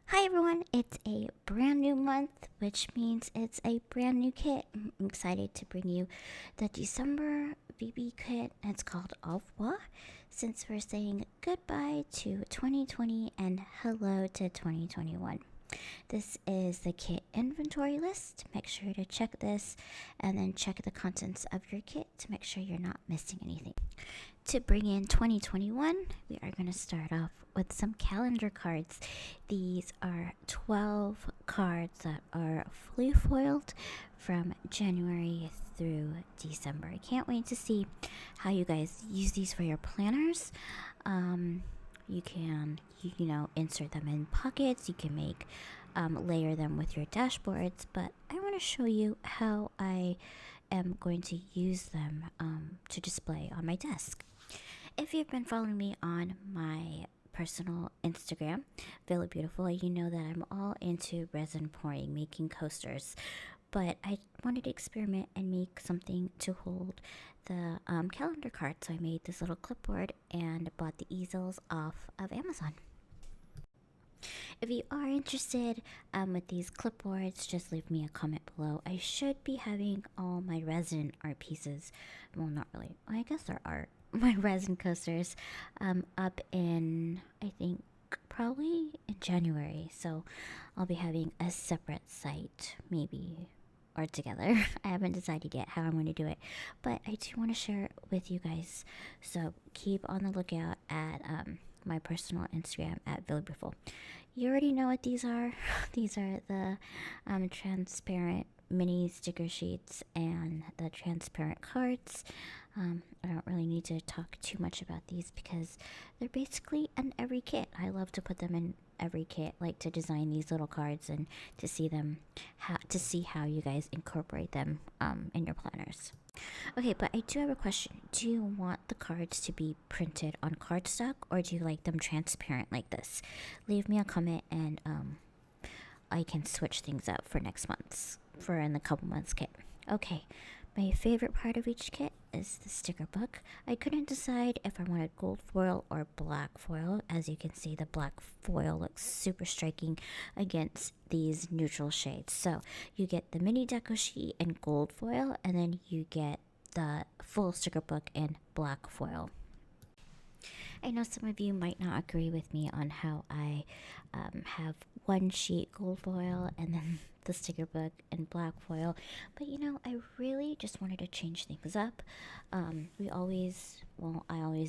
Hi everyone, it's a brand new month, which means it's a brand new kit. I'm excited to bring you the December VBKit. It's called Au revoir, since we're saying goodbye to 2020 and hello to 2021. This is the kit inventory list. Make sure to check this and then check the contents of your kit to make sure you're not missing anything. To bring in 2021, we are going to start off with some calendar cards. These are 12 cards that are fully foiled from January through December. I can't wait to see how you guys use these for your planners. You can, insert them in pockets. You can make, layer them with your dashboards. But I want to show you how I am going to use them to display on my desk. If you've been following me on my personal Instagram, villabeauTIFFul, you know that I'm all into resin pouring, making coasters. But I wanted to experiment and make something to hold the calendar card. So I made this little clipboard and bought the easels off of Amazon. If you are interested with these clipboards, just leave me a comment below. I should be having all my resin art pieces. Well, not really. I guess they're art. My resin coasters up in, I think, probably in January. So I'll be having a separate site, maybe, or together. I haven't decided yet how I'm going to do it, but I do want to share it with you guys. So keep on the lookout at my personal Instagram at villabeauTIFFul. You already know what these are. These are the transparent mini sticker sheets and the transparent cards. I don't really need to talk too much about these because they're basically in every kit. I love to put them in every kit, like to design these little cards and to see them, to see how you guys incorporate them in your planners. Okay, but I do have a question. Do you want the cards to be printed on cardstock or do you like them transparent like this? Leave me a comment and I can switch things up for next month's, for in the couple months kit. Okay, my favorite part of each kit is the sticker book. I couldn't decide if I wanted gold foil or black foil. As you can see, the black foil looks super striking against these neutral shades. So you get the mini deco sheet in gold foil, and then you get the full sticker book in black foil. I know some of you might not agree with me on how I have one sheet gold foil and then the sticker book in black foil, but I really just wanted to change things up. I always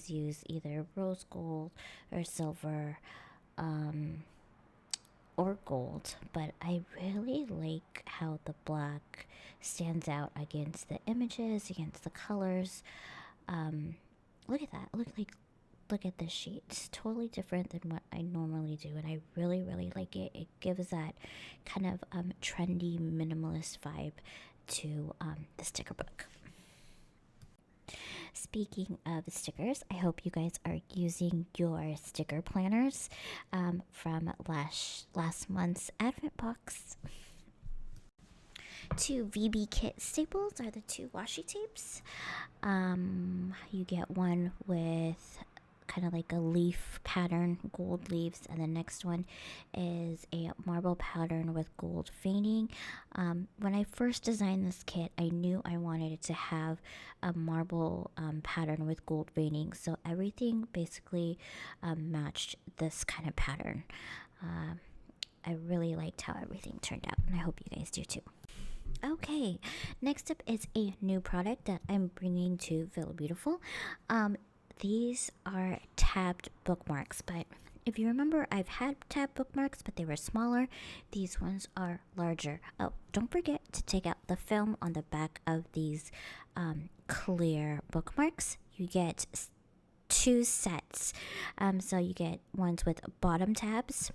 use either rose gold or silver or gold, but I really like how the black stands out against the images, against the colors. Look at that. Look at this sheet. It's totally different than what I normally do, and I really, really like it. It gives that kind of trendy minimalist vibe to the sticker book. Speaking of stickers, I hope you guys are using your sticker planners from last month's Advent box. Two VBKit staples are the two washi tapes. You get one with kind of like a leaf pattern, gold leaves, and the next one is a marble pattern with gold veining. When I first designed this kit, I knew I wanted it to have a marble pattern with gold veining, so everything basically matched this kind of pattern. I really liked how everything turned out, and I hope you guys do too. Okay, next up is a new product that I'm bringing to villabeauTIFFul. These are tabbed bookmarks, but if you remember, I've had tabbed bookmarks, but they were smaller. These ones are larger. Oh, don't forget to take out the film on the back of these clear bookmarks. You get two sets. So you get ones with bottom tabs.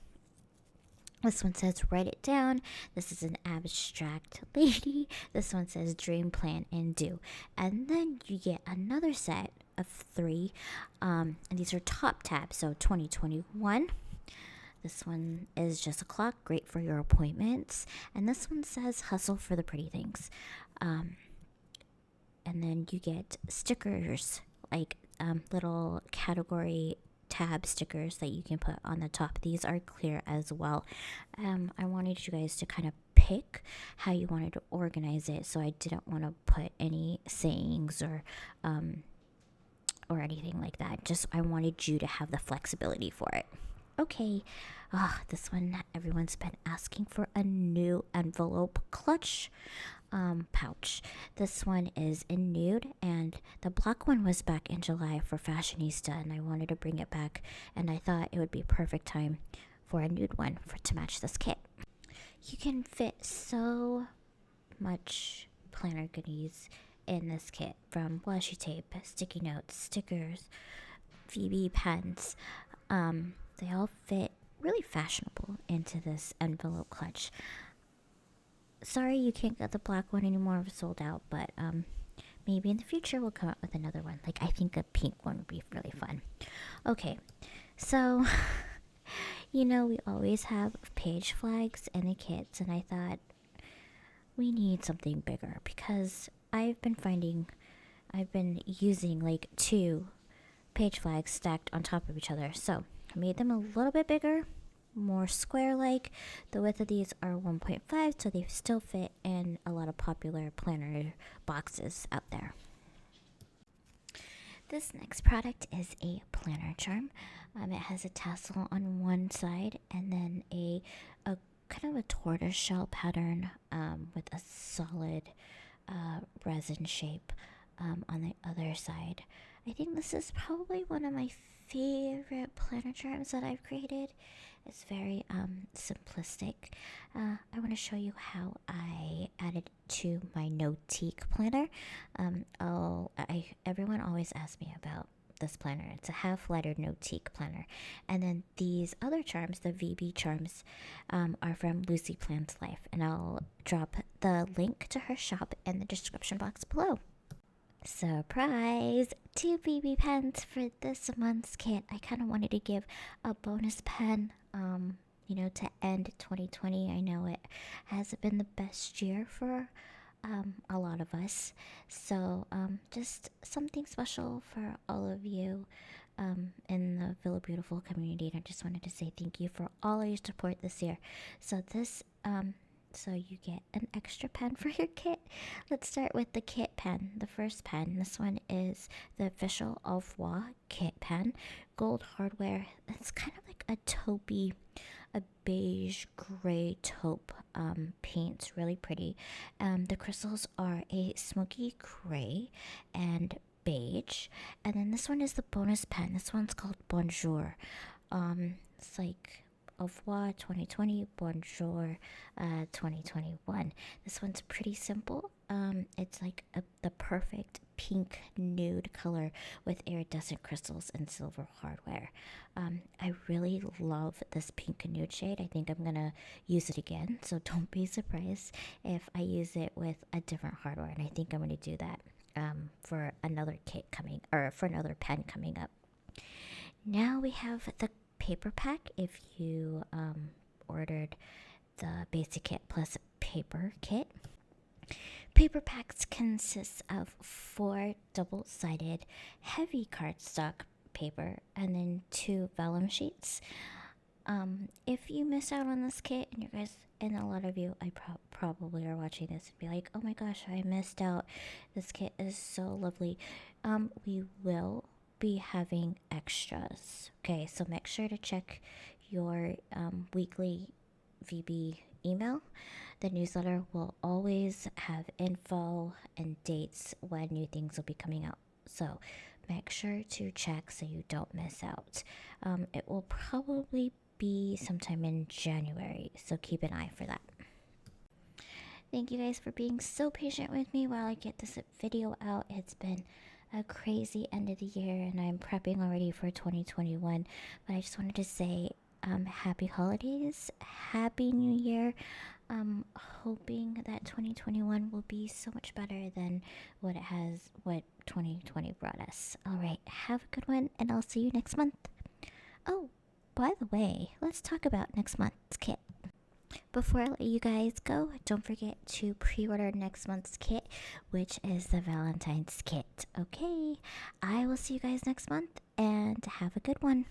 This one says write it down. This is an abstract lady. This one says dream, plan, and do. And then you get another set of three, and these are top tabs. So 2021. This one is just a clock, great for your appointments. And this one says hustle for the pretty things. And then you get stickers, like little category tab stickers that you can put on the top. These are clear as well. I wanted you guys to kind of pick how you wanted to organize it, so I didn't want to put any sayings or anything like that. Just I wanted you to have the flexibility for it. Okay, this one, everyone's been asking for a new envelope clutch pouch. This one is in nude, and the black one was back in July for Fashionista, and I wanted to bring it back, and I thought it would be perfect time for a nude one to match this kit. You can fit so much planner goodies in this kit, from washi tape, sticky notes, stickers, VB pens. They all fit really fashionable into this envelope clutch. Sorry you can't get the black one anymore, it's sold out, but maybe in the future we'll come up with another one. Like, I think a pink one would be really fun. Okay, so you know, we always have page flags in the kits, and I thought we need something bigger because I've been using like 2 page flags stacked on top of each other. So I made them a little bit bigger, more square-like. The width of these are 1.5, so they still fit in a lot of popular planner boxes out there. This next product is a planner charm. It has a tassel on one side and then a kind of a tortoiseshell pattern with a solid resin shape on the other side. I think this is probably one of my favorite planner charms that I've created. It's very simplistic. I want to show you how I added to my Notique planner. Everyone always asks me about this planner. It's a half-lettered Notique planner. And then these other charms, the VB charms, are from Lucy Plans Life. And I'll drop the link to her shop in the description box below. Surprise! 2 BB pens for this month's kit. I kind of wanted to give a bonus pen, you know, to end 2020. I know it hasn't been the best year for a lot of us. So just something special for all of you in the villabeauTIFFul community. And I just wanted to say thank you for all of your support this year. So this so you get an extra pen for your kit. Let's start with the kit pen. The first pen, this one is the official Revoir kit pen. Gold hardware. It's kind of like a taupey, a beige gray taupe paint. It's really pretty. The crystals are a smoky gray and beige. And then this one is the bonus pen. This one's called Bonjour. It's like Revoir 2020, Bonjour 2021. This one's pretty simple. It's like the perfect pink nude color with iridescent crystals and silver hardware. I really love this pink nude shade. I think I'm gonna use it again, so don't be surprised if I use it with a different hardware, and I think I'm gonna do that for another kit coming, or for another pen coming up. Now we have the paper pack. If you ordered the basic kit plus paper kit, paper packs consist of 4 double-sided heavy cardstock paper and then 2 vellum sheets. If you miss out on this kit, and you guys, and a lot of you I probably are watching this and be like, oh my gosh, I missed out, this kit is so lovely, we will be having extras. Okay, so make sure to check your weekly VB email. The newsletter will always have info and dates when new things will be coming out, so make sure to check so you don't miss out. It will probably be sometime in January, so keep an eye for that. Thank you guys for being so patient with me while I get this video out. It's been a crazy end of the year, and I'm prepping already for 2021, but I just wanted to say happy holidays, happy new year. Hoping that 2021 will be so much better than what 2020 brought us. All right, have a good one, and I'll see you next month. Oh, by the way, let's talk about next month's kit. Before I let you guys go, don't forget to pre-order next month's kit, which is the Valentine's kit. Okay, I will see you guys next month, and have a good one.